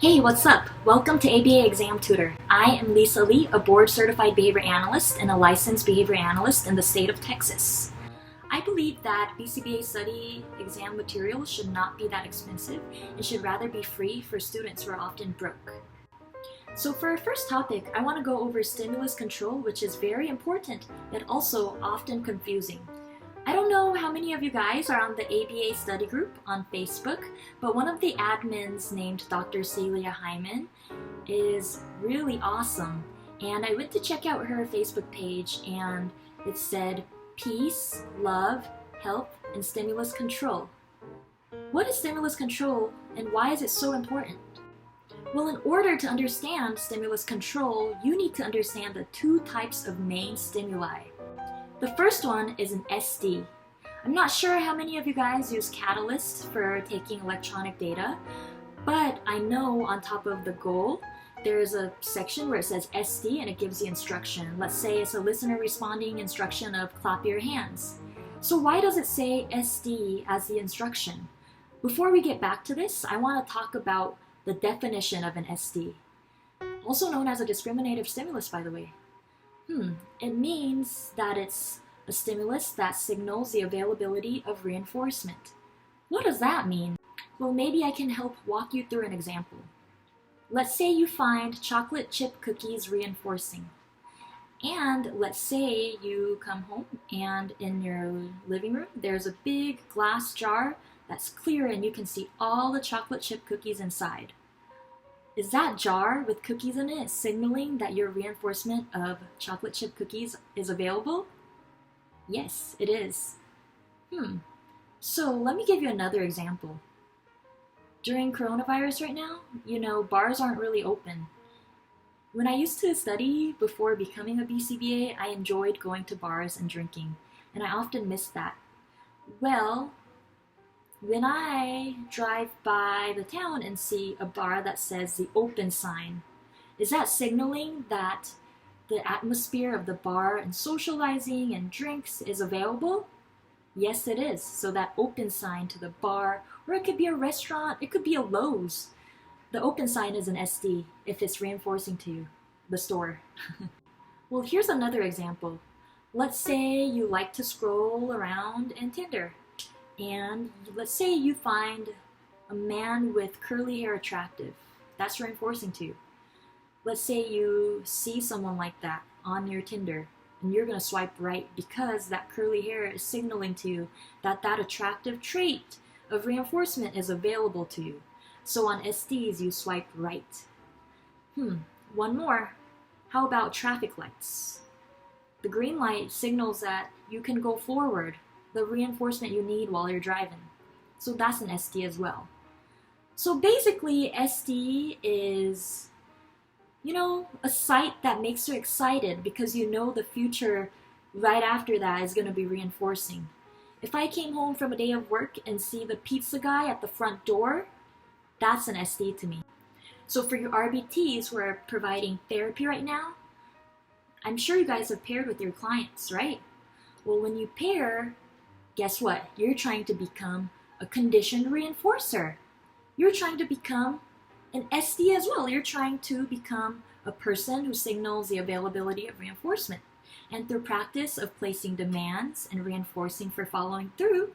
Hey, what's up? Welcome to ABA Exam Tutor. I am Lisa Lee, a board-certified behavior analyst and a licensed behavior analyst in the state of Texas. I believe that BCBA study exam materials should not be that expensive and should rather be free for students who are often broke. So for our first topic, I want to go over stimulus control, which is very important, yet also often confusing. I don't know how many of you guys are on the ABA study group on Facebook, but one of the admins named Dr. Celia Hyman is really awesome. And I went to check out her Facebook page and it said peace, love, health, and stimulus control. What is stimulus control and why is it so important? Well, in order to understand stimulus control, you need to understand the two types of main stimuli. The first one is an SD. I'm not sure how many of you guys use Catalyst for taking electronic data, but I know on top of the goal, there's a section where it says SD and it gives the instruction. Let's say it's a listener responding instruction of clap your hands. So why does it say SD as the instruction? Before we get back to this, I want to talk about the definition of an SD, also known as a discriminative stimulus, by the way. It means that it's a stimulus that signals the availability of reinforcement. What does that mean? Well, maybe I can help walk you through an example. Let's say you find chocolate chip cookies reinforcing. And let's say you come home and in your living room, there's a big glass jar that's clear and you can see all the chocolate chip cookies inside. Is that jar with cookies in it signaling that your reinforcement of chocolate chip cookies is available? Yes, it is. So let me give you another example. During coronavirus right now, bars aren't really open. When I used to study before becoming a BCBA, I enjoyed going to bars and drinking, and I often missed that. Well, when I drive by the town and see a bar that says the open sign, is that signaling that the atmosphere of the bar and socializing and drinks is available? Yes, it is. So that open sign to the bar, or it could be a restaurant, it could be a Lowe's. The open sign is an SD if it's reinforcing to you, the store. Well, here's another example. Let's say you like to scroll around in Tinder. And let's say you find a man with curly hair attractive. That's reinforcing to you. Let's say you see someone like that on your Tinder and you're going to swipe right because that curly hair is signaling to you that that attractive trait of reinforcement is available to you. So on SDs, you swipe right. One more. How about traffic lights? The green light signals that you can go forward, the reinforcement you need while you're driving. So that's an SD as well. So basically, SD is, a sight that makes you excited because you know the future right after that is going to be reinforcing. If I came home from a day of work and see the pizza guy at the front door, that's an SD to me. So for your RBTs who are providing therapy right now, I'm sure you guys have paired with your clients, right? Well, when you pair, guess what? You're trying to become a conditioned reinforcer. You're trying to become an SD as well. You're trying to become a person who signals the availability of reinforcement. And through practice of placing demands and reinforcing for following through,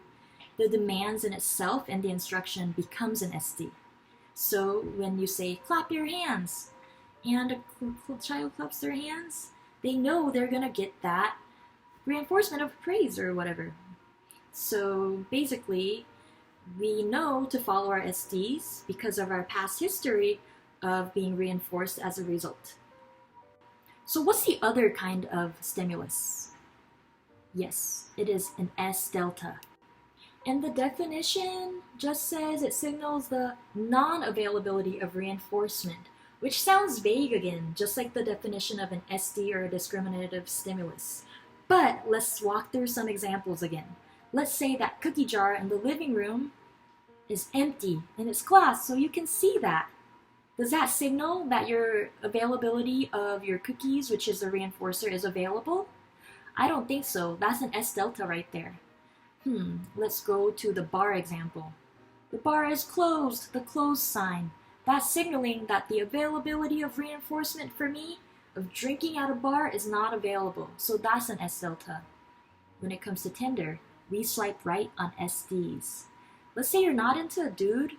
the demands in itself and the instruction becomes an SD. So when you say, clap your hands, and a child claps their hands, they know they're going to get that reinforcement of praise or whatever. So basically, we know to follow our SDs because of our past history of being reinforced as a result. So what's the other kind of stimulus? Yes, it is an S delta. And the definition just says it signals the non-availability of reinforcement, which sounds vague again, just like the definition of an SD or a discriminative stimulus. But let's walk through some examples again. Let's say that cookie jar in the living room is empty and it's glass, so you can see that. Does that signal that your availability of your cookies, which is the reinforcer, is available? I don't think so. That's an S delta right there. Let's go to the bar example. The bar is closed, the closed sign. That's signaling that the availability of reinforcement for me of drinking at a bar is not available. So that's an S delta. When it comes to Tinder, we swipe right on SDs. Let's say you're not into a dude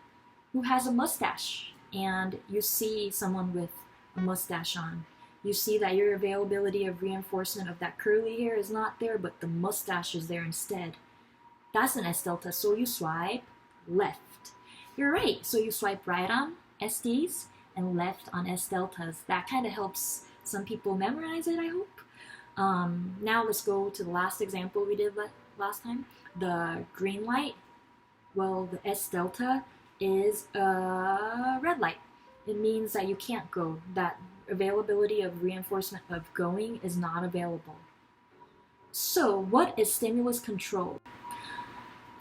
who has a mustache and you see someone with a mustache on. You see that your availability of reinforcement of that curly hair is not there, but the mustache is there instead. That's an S delta, so you swipe left. You're right, so you swipe right on SDs and left on S deltas. That kind of helps some people memorize it, I hope. Now let's go to the last example we did last time, the green light. Well, the S delta is a red light. It means that you can't go, that availability of reinforcement of going is not available. So what is stimulus control?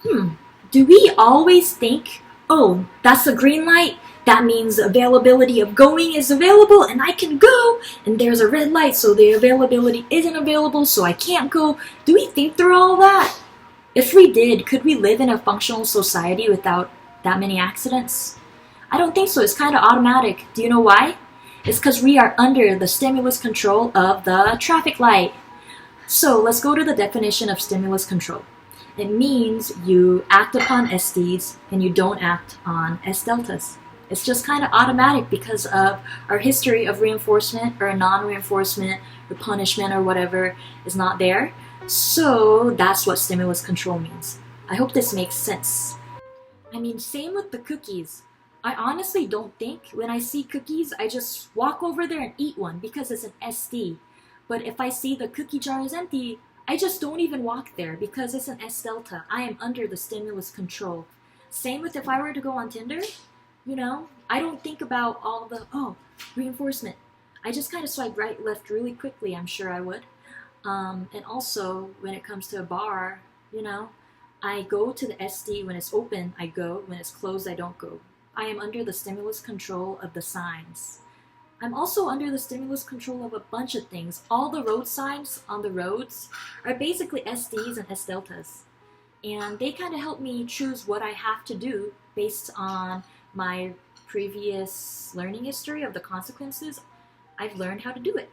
Do we always think, oh, that's a green light, that means availability of going is available and I can go, and there's a red light, so the availability isn't available, so I can't go? Do we think through all that? If we did, could we live in a functional society without that many accidents? I don't think so. It's kind of automatic. Do you know why? It's because we are under the stimulus control of the traffic light. So let's go to the definition of stimulus control. It means you act upon SDs and you don't act on S deltas. It's just kind of automatic because of our history of reinforcement or non-reinforcement or punishment or whatever is not there. So that's what stimulus control means. I hope this makes sense. I mean, same with the cookies. I honestly don't think when I see cookies, I just walk over there and eat one because it's an SD. But if I see the cookie jar is empty, I just don't even walk there because it's an S delta. I am under the stimulus control. Same with if I were to go on Tinder, I don't think about all the, reinforcement. I just kind of swipe right, left really quickly, I'm sure I would. And also, when it comes to a bar, I go to the SD when it's open, I go. When it's closed, I don't go. I am under the stimulus control of the signs. I'm also under the stimulus control of a bunch of things. All the road signs on the roads are basically SDs and S deltas. And they kind of help me choose what I have to do based on my previous learning history of the consequences. I've learned how to do it.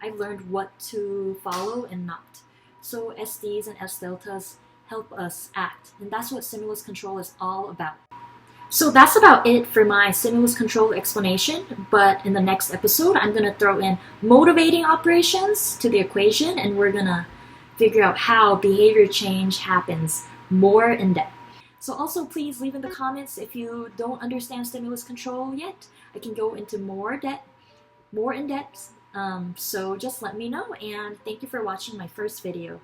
I've learned what to follow and not. So SDs and S deltas help us act. And that's what stimulus control is all about. So that's about it for my stimulus control explanation, but in the next episode, I'm going to throw in motivating operations to the equation, and we're going to figure out how behavior change happens more in depth. So also please leave in the comments if you don't understand stimulus control yet. I can go into more in depth. So just let me know, and thank you for watching my first video.